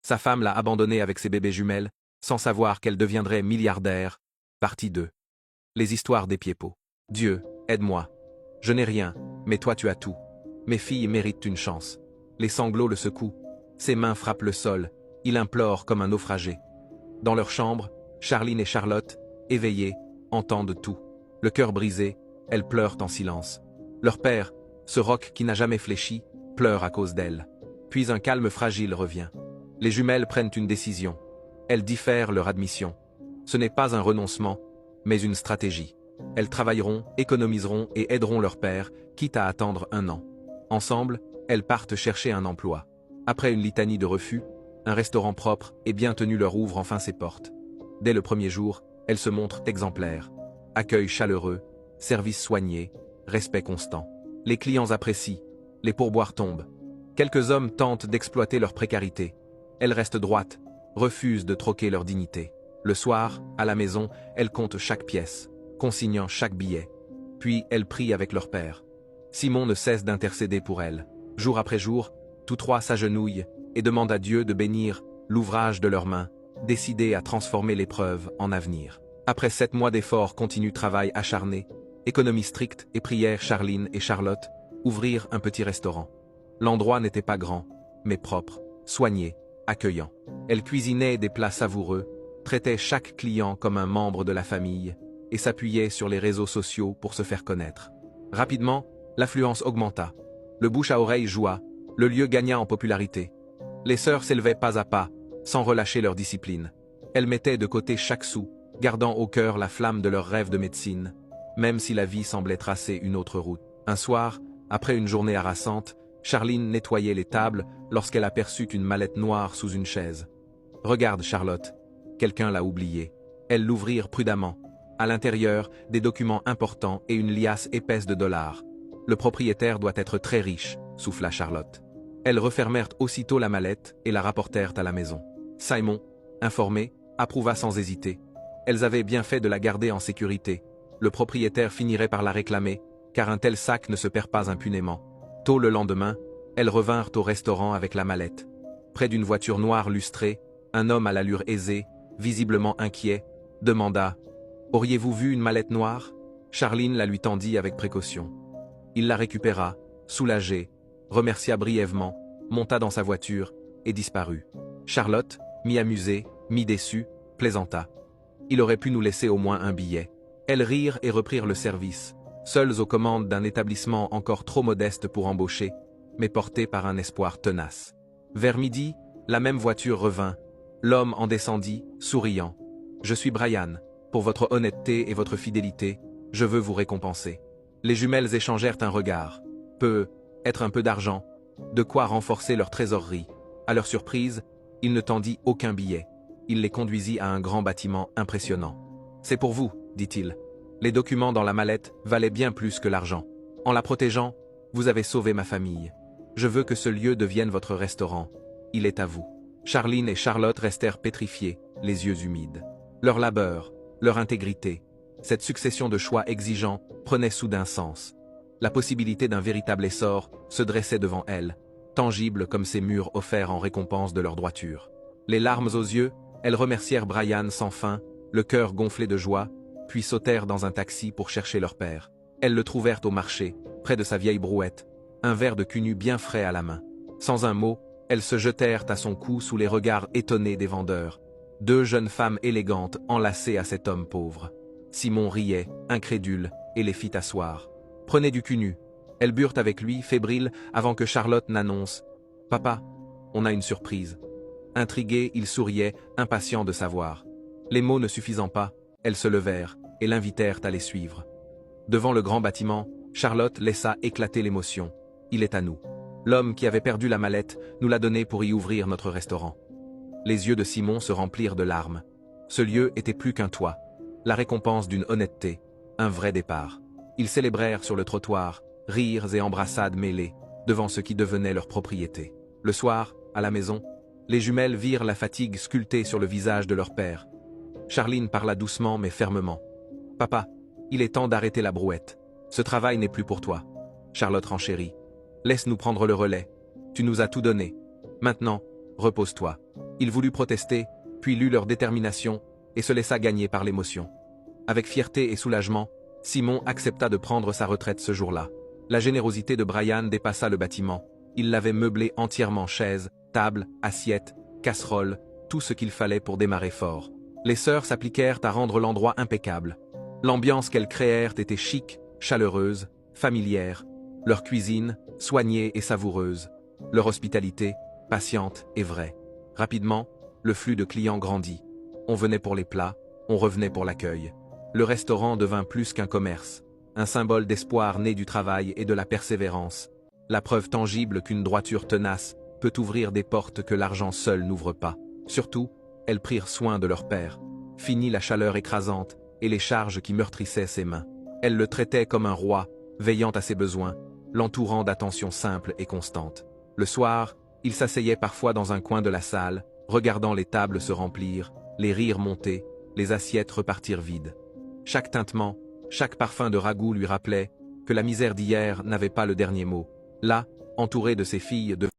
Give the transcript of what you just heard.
Sa femme l'a abandonné avec ses bébés jumelles, sans savoir qu'elle deviendrait milliardaire. Partie 2. Les histoires des Pieds-Pots. Dieu, aide-moi. Je n'ai rien, mais toi tu as tout. Mes filles méritent une chance. Les sanglots le secouent. Ses mains frappent le sol. Il implore comme un naufragé. Dans leur chambre, Charline et Charlotte, éveillées, entendent tout. Le cœur brisé, elles pleurent en silence. Leur père, ce roc qui n'a jamais fléchi, pleure à cause d'elles. Puis un calme fragile revient. Les jumelles prennent une décision. Elles diffèrent leur admission. Ce n'est pas un renoncement, mais une stratégie. Elles travailleront, économiseront et aideront leur père, quitte à attendre 1 an. Ensemble, elles partent chercher un emploi. Après une litanie de refus, un restaurant propre et bien tenu leur ouvre enfin ses portes. Dès le premier jour, elles se montrent exemplaires. Accueil chaleureux, service soigné, respect constant. Les clients apprécient, les pourboires tombent. Quelques hommes tentent d'exploiter leur précarité. Elles restent droites, refusent de troquer leur dignité. Le soir, à la maison, elles comptent chaque pièce, consignant chaque billet. Puis elles prient avec leur père. Simon ne cesse d'intercéder pour elles. Jour après jour, tous trois s'agenouillent et demandent à Dieu de bénir l'ouvrage de leurs mains, décidés à transformer l'épreuve en avenir. Après 7 mois d'efforts, continu travail acharné, économie stricte et prière, Charline et Charlotte ouvrirent un petit restaurant. L'endroit n'était pas grand, mais propre, soigné, accueillant. Elles cuisinaient des plats savoureux, traitaient chaque client comme un membre de la famille et s'appuyaient sur les réseaux sociaux pour se faire connaître. Rapidement, l'affluence augmenta. Le bouche à oreille joua, le lieu gagna en popularité. Les sœurs s'élevaient pas à pas, sans relâcher leur discipline. Elles mettaient de côté chaque sou, gardant au cœur la flamme de leur rêve de médecine, même si la vie semblait tracer une autre route. Un soir, après une journée harassante, Charline nettoyait les tables lorsqu'elle aperçut une mallette noire sous une chaise. « Regarde, Charlotte, quelqu'un l'a oubliée. » Elles l'ouvrirent prudemment. À l'intérieur, des documents importants et une liasse épaisse de dollars. « Le propriétaire doit être très riche, » souffla Charlotte. Elles refermèrent aussitôt la mallette et la rapportèrent à la maison. Simon, informé, approuva sans hésiter. Elles avaient bien fait de la garder en sécurité. Le propriétaire finirait par la réclamer, car un tel sac ne se perd pas impunément. Tôt le lendemain, elles revinrent au restaurant avec la mallette. Près d'une voiture noire lustrée, un homme à l'allure aisée, visiblement inquiet, demanda « Auriez-vous vu une mallette noire ?» Charline la lui tendit avec précaution. Il la récupéra, soulagé, remercia brièvement, monta dans sa voiture et disparut. Charlotte, mi-amusée, mi-déçue, plaisanta. « Il aurait pu nous laisser au moins un billet. » Elles rirent et reprirent le service, seules aux commandes d'un établissement encore trop modeste pour embaucher, mais porté par un espoir tenace. Vers midi, la même voiture revint. L'homme en descendit, souriant. « Je suis Brian. Pour votre honnêteté et votre fidélité, je veux vous récompenser. » Les jumelles échangèrent un regard. Être un peu d'argent, de quoi renforcer leur trésorerie. À leur surprise, il ne tendit aucun billet. Il les conduisit à un grand bâtiment impressionnant. « C'est pour vous, » dit-il. « Les documents dans la mallette valaient bien plus que l'argent. En la protégeant, vous avez sauvé ma famille. Je veux que ce lieu devienne votre restaurant. Il est à vous. » Charline et Charlotte restèrent pétrifiées, les yeux humides. Leur labeur, leur intégrité, cette succession de choix exigeants prenait soudain sens. La possibilité d'un véritable essor se dressait devant elles, tangible comme ces murs offerts en récompense de leur droiture. Les larmes aux yeux, elles remercièrent Brian sans fin, le cœur gonflé de joie, puis sautèrent dans un taxi pour chercher leur père. Elles le trouvèrent au marché, près de sa vieille brouette, un verre de cunu bien frais à la main. Sans un mot, elles se jetèrent à son cou sous les regards étonnés des vendeurs. 2 jeunes femmes élégantes enlacées à cet homme pauvre. Simon riait, incrédule, et les fit asseoir. « Prenez du cunu. » Elles burent avec lui, fébriles, avant que Charlotte n'annonce « Papa, on a une surprise. » Intrigué, il souriait, impatient de savoir. Les mots ne suffisant pas, elles se levèrent et l'invitèrent à les suivre. Devant le grand bâtiment, Charlotte laissa éclater l'émotion. « Il est à nous. L'homme qui avait perdu la mallette nous l'a donné pour y ouvrir notre restaurant. » Les yeux de Simon se remplirent de larmes. Ce lieu était plus qu'un toit, la récompense d'une honnêteté, un vrai départ. Ils célébrèrent sur le trottoir, rires et embrassades mêlés, devant ce qui devenait leur propriété. Le soir, à la maison, les jumelles virent la fatigue sculptée sur le visage de leur père. Charline parla doucement mais fermement. « Papa, il est temps d'arrêter la brouette. Ce travail n'est plus pour toi. » Charlotte renchérit. « Laisse-nous prendre le relais. Tu nous as tout donné. Maintenant, repose-toi. » Il voulut protester, puis lut leur détermination, et se laissa gagner par l'émotion. Avec fierté et soulagement, Simon accepta de prendre sa retraite ce jour-là. La générosité de Brian dépassa le bâtiment. Il l'avait meublé entièrement, chaises, tables, assiettes, casseroles, tout ce qu'il fallait pour démarrer fort. Les sœurs s'appliquèrent à rendre l'endroit impeccable. L'ambiance qu'elles créèrent était chic, chaleureuse, familière. Leur cuisine, soignée et savoureuse. Leur hospitalité, patiente et vraie. Rapidement, le flux de clients grandit. On venait pour les plats, on revenait pour l'accueil. Le restaurant devint plus qu'un commerce, un symbole d'espoir né du travail et de la persévérance. La preuve tangible qu'une droiture tenace peut ouvrir des portes que l'argent seul n'ouvre pas. Surtout, elles prirent soin de leur père. Fini la chaleur écrasante et les charges qui meurtrissaient ses mains. Elles le traitaient comme un roi, veillant à ses besoins, l'entourant d'attention simple et constante. Le soir, il s'asseyait parfois dans un coin de la salle, regardant les tables se remplir, les rires monter, les assiettes repartir vides. Chaque tintement, chaque parfum de ragoût lui rappelait que la misère d'hier n'avait pas le dernier mot. Là, entouré de ses filles,